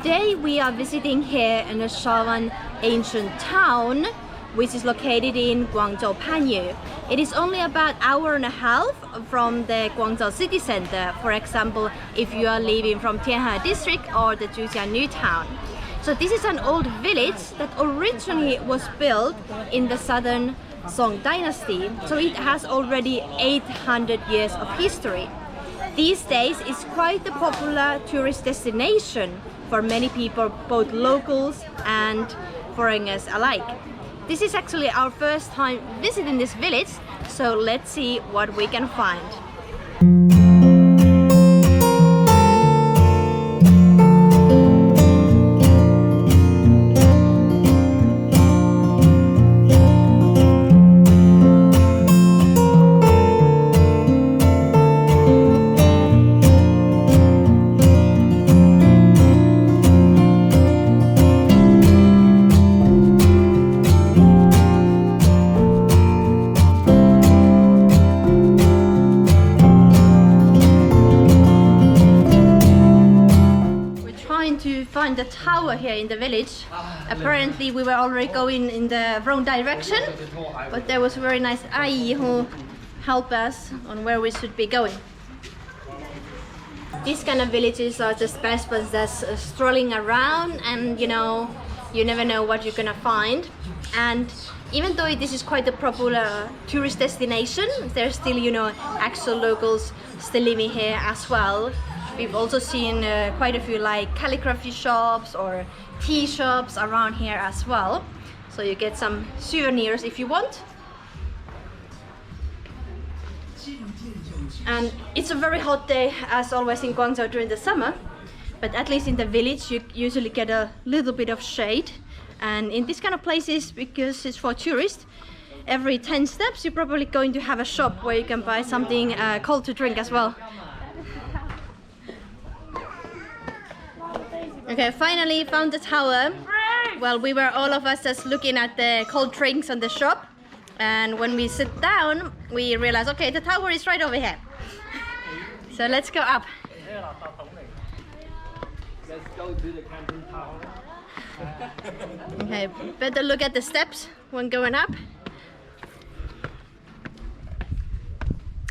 Today we are visiting here in the Shawan Ancient Town, which is located in Guangzhou, Panyu. It is only about an hour and a half from the Guangzhou city center. For example, if you are leaving from Tianhe district or the Zhujiang New Town. So this is an old village that originally was built in the southern Song dynasty. So it has already 800 years of history. These days it's quite a popular tourist destination for many people, both locals and foreigners alike. This is actually our first time visiting this village, so let's see what we can find. Find the tower here in the village. Apparently we were already going in the wrong direction, but there was a very nice Ai who helped us on where we should be going. These kind of villages are just best for just strolling around, and you never know what you're gonna find. And even though this is quite a popular tourist destination, there's still actual locals still living here as well. We've also seen quite a few like calligraphy shops or tea shops around here as well. So you get some souvenirs if you want. And it's a very hot day as always in Guangzhou during the summer. But at least in the village you usually get a little bit of shade. And in these kind of places, because it's for tourists, every 10 steps you're probably going to have a shop where you can buy something cold to drink as well. Okay, finally found the tower. Well, we were all of us just looking at the cold drinks on the shop, and when we sit down we realized, okay, the tower is right over here. So let's go up. Let's go to the camping tower. Okay, better look at the steps when going up.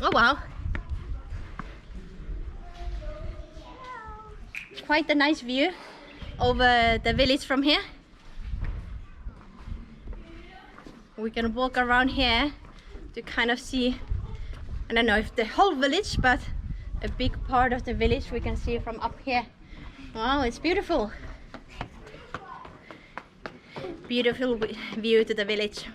Oh wow, quite a nice view over the village from here. We can walk around here to kind of see, I don't know if the whole village, but a big part of the village we can see from up here. Wow, it's beautiful. Beautiful view to the village.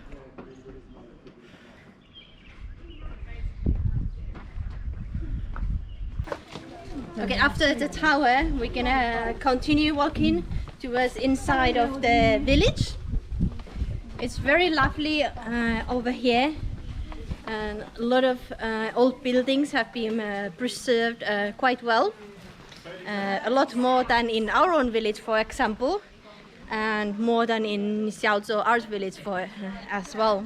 Okay, after the tower, we're gonna continue walking towards inside of the village. It's very lovely over here, and a lot of old buildings have been preserved quite well. A lot more than in our own village, for example, and more than in Xiaozhou Art Village as well.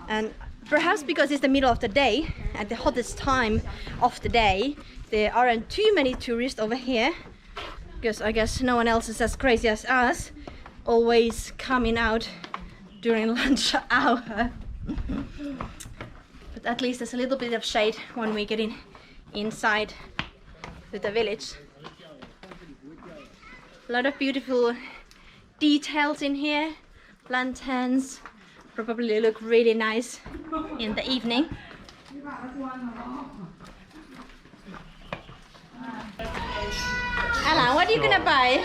And perhaps because it's the middle of the day, at the hottest time of the day, there aren't too many tourists over here, because I guess no one else is as crazy as us, always coming out during lunch hour. But at least there's a little bit of shade when we get inside to the village. A lot of beautiful details in here. Lanterns probably look really nice in the evening. Alan, what are you gonna buy?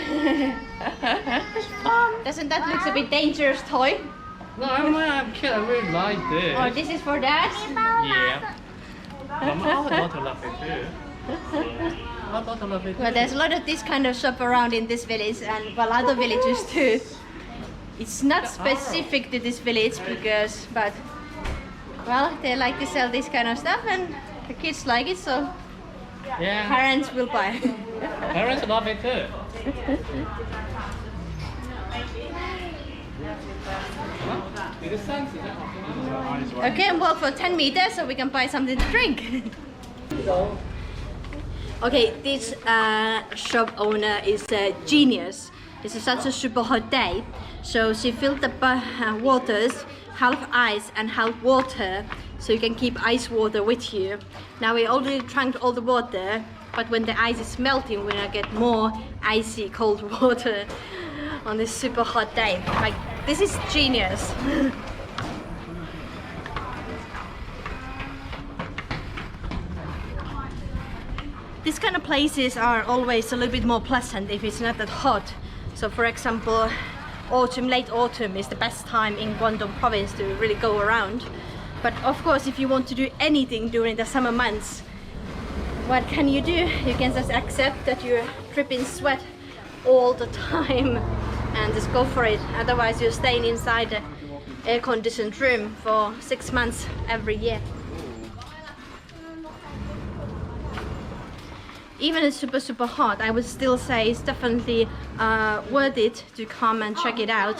Doesn't that look a bit dangerous toy? No, I'm a kid. I really like this. Oh, this is for Dad? Yeah. Mama, I want to love it too. Well, there's a lot of this kind of shop around in this village, and well, other villages too. It's not specific to this village but well, they like to sell this kind of stuff, and the kids like it, so yeah, parents will buy. Parents love it too. Okay, and walk for 10 meters so we can buy something to drink. Okay, this shop owner is a genius. It's such a super hot day, so she filled the waters, half ice and half water, so you can keep ice water with you. Now we already drank all the water, but when the ice is melting, we're gonna get more icy cold water on this super hot day. Like, this is genius. These kind of places are always a little bit more pleasant if it's not that hot. So for example, autumn, late autumn is the best time in Guangdong province to really go around. But of course, if you want to do anything during the summer months, what can you do? You can just accept that you're dripping sweat all the time and just go for it. Otherwise, you're staying inside the air-conditioned room for 6 months every year. Even it's super hot, I would still say it's definitely worth it to come and check it out.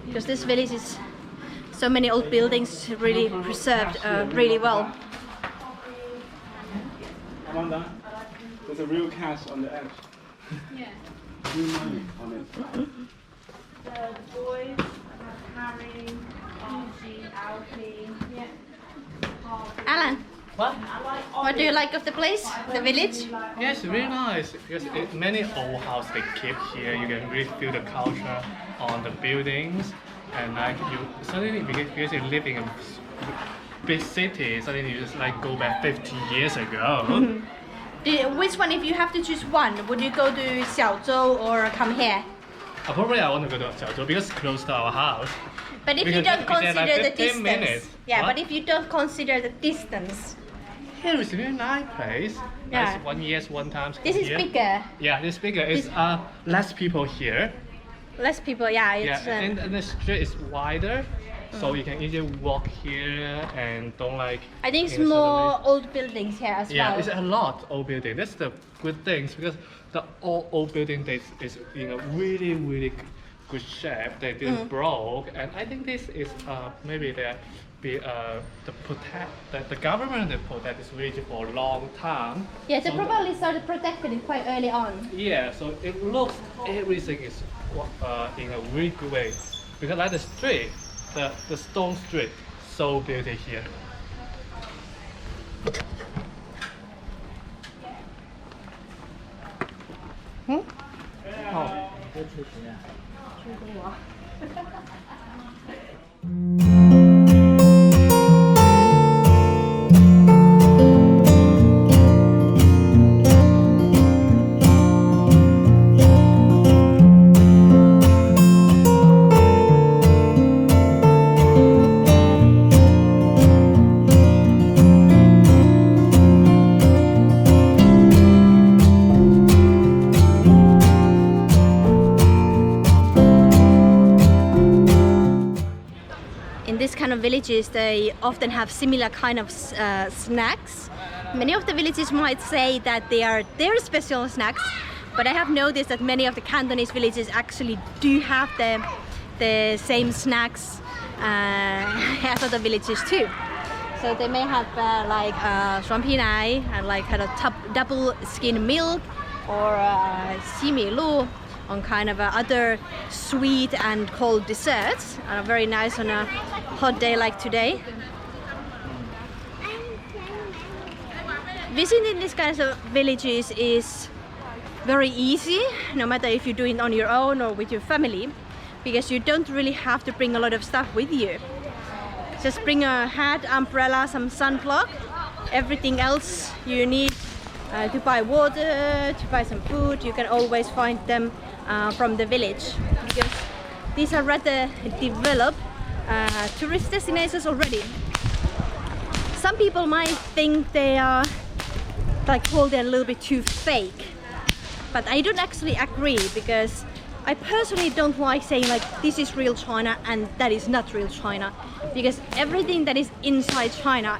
Because this village is so many old buildings really preserved really well. Amanda, there's a real cash on the edge. Yeah. Real money on it. The boys are carrying Alan, what do you like of the place, the village? Yes, really nice. Because many old houses they keep here. You can really feel the culture on the buildings, and like you suddenly because you live in a big city, suddenly you just like go back 50 years ago. Which one, if you have to choose one, would you go to Xiaozhou or come here? Probably I want to go to Xiaozhou because it's close to our house. But if you don't consider the distance, minutes. yeah. What? But if you don't consider the distance, Here is a very nice place. Yeah. Nice 1 year, one time. this is here. bigger. Yeah, this bigger. It's less people here. Less people, yeah. It's, Yeah, and the street is wider, so you can easily walk here and don't like. I think it's you know, more suddenly- old buildings here as Yeah, well. it's a lot old building. That's the good things because the old building is in a really good shape. They didn't broke, and I think this is maybe the government they protect this region for a long time. Yeah, they So probably started protecting it quite early on. yeah, so it looks everything is in a really good way because like the street, the stone street, so beautiful here. Oh. This kind of villages, they often have similar kind of snacks. Many of the villages might say that they are their special snacks, but I have noticed that many of the Cantonese villages actually do have the same snacks as other villages too. So they may have like shuan pi nai and like kind of double skim milk or xi mi lu on kind of other sweet and cold desserts. Very nice on a hot day like today. Visiting these kinds of villages is very easy, no matter if you're doing it on your own or with your family, because you don't really have to bring a lot of stuff with you. Just bring a hat, umbrella, some sunblock. Everything else you need to buy water, to buy some food, you can always find them from the village, because these are rather developed tourist destinations already. Some people might think they are like called a little bit too fake, but I don't actually agree, because I personally don't like saying like this is real China and that is not real China, because everything that is inside China,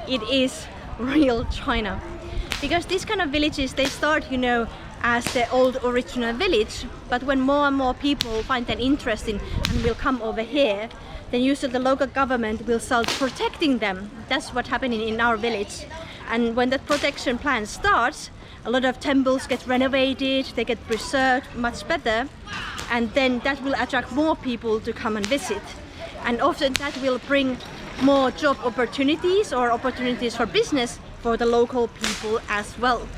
it is real China. Because these kind of villages, they start, you know, as the old original village, but when more and more people find that interesting and will come over here, then usually the local government will start protecting them. That's what's happening in our village. And when that protection plan starts, a lot of temples get renovated, they get preserved much better, and then that will attract more people to come and visit. And often that will bring more job opportunities or opportunities for business for the local people as well.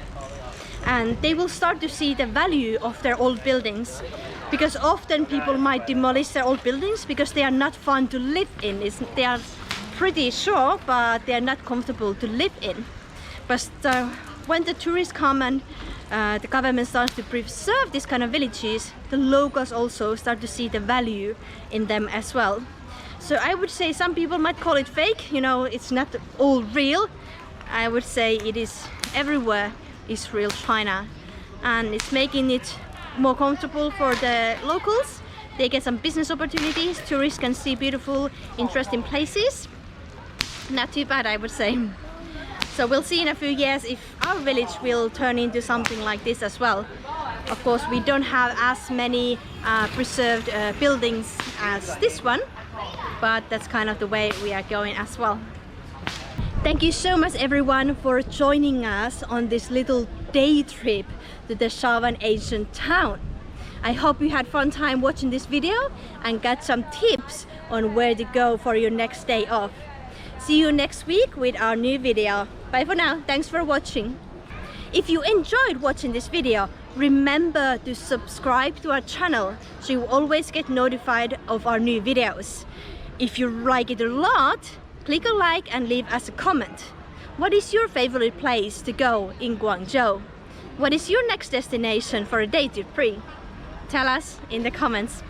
And they will start to see the value of their old buildings, because often people might demolish their old buildings because they are not fun to live in. They are pretty sure, but they are not comfortable to live in. But when the tourists come and the government starts to preserve these kind of villages, the locals also start to see the value in them as well. So I would say some people might call it fake, you know, it's not all real. I would say it is everywhere is real China, and it's making it more comfortable for the locals. They get some business opportunities, tourists can see beautiful, interesting places. Not too bad, I would say. So we'll see in a few years if our village will turn into something like this as well. Of course, we don't have as many preserved buildings as this one, but that's kind of the way we are going as well. Thank you so much everyone for joining us on this little day trip to the Shawan Asian Town. I hope you had fun time watching this video and got some tips on where to go for your next day off. See you next week with our new video. Bye for now. Thanks for watching. If you enjoyed watching this video, remember to subscribe to our channel so you always get notified of our new videos. If you like it a lot, click a like and leave us a comment. What is your favorite place to go in Guangzhou? What is your next destination for a day trip free? Tell us in the comments.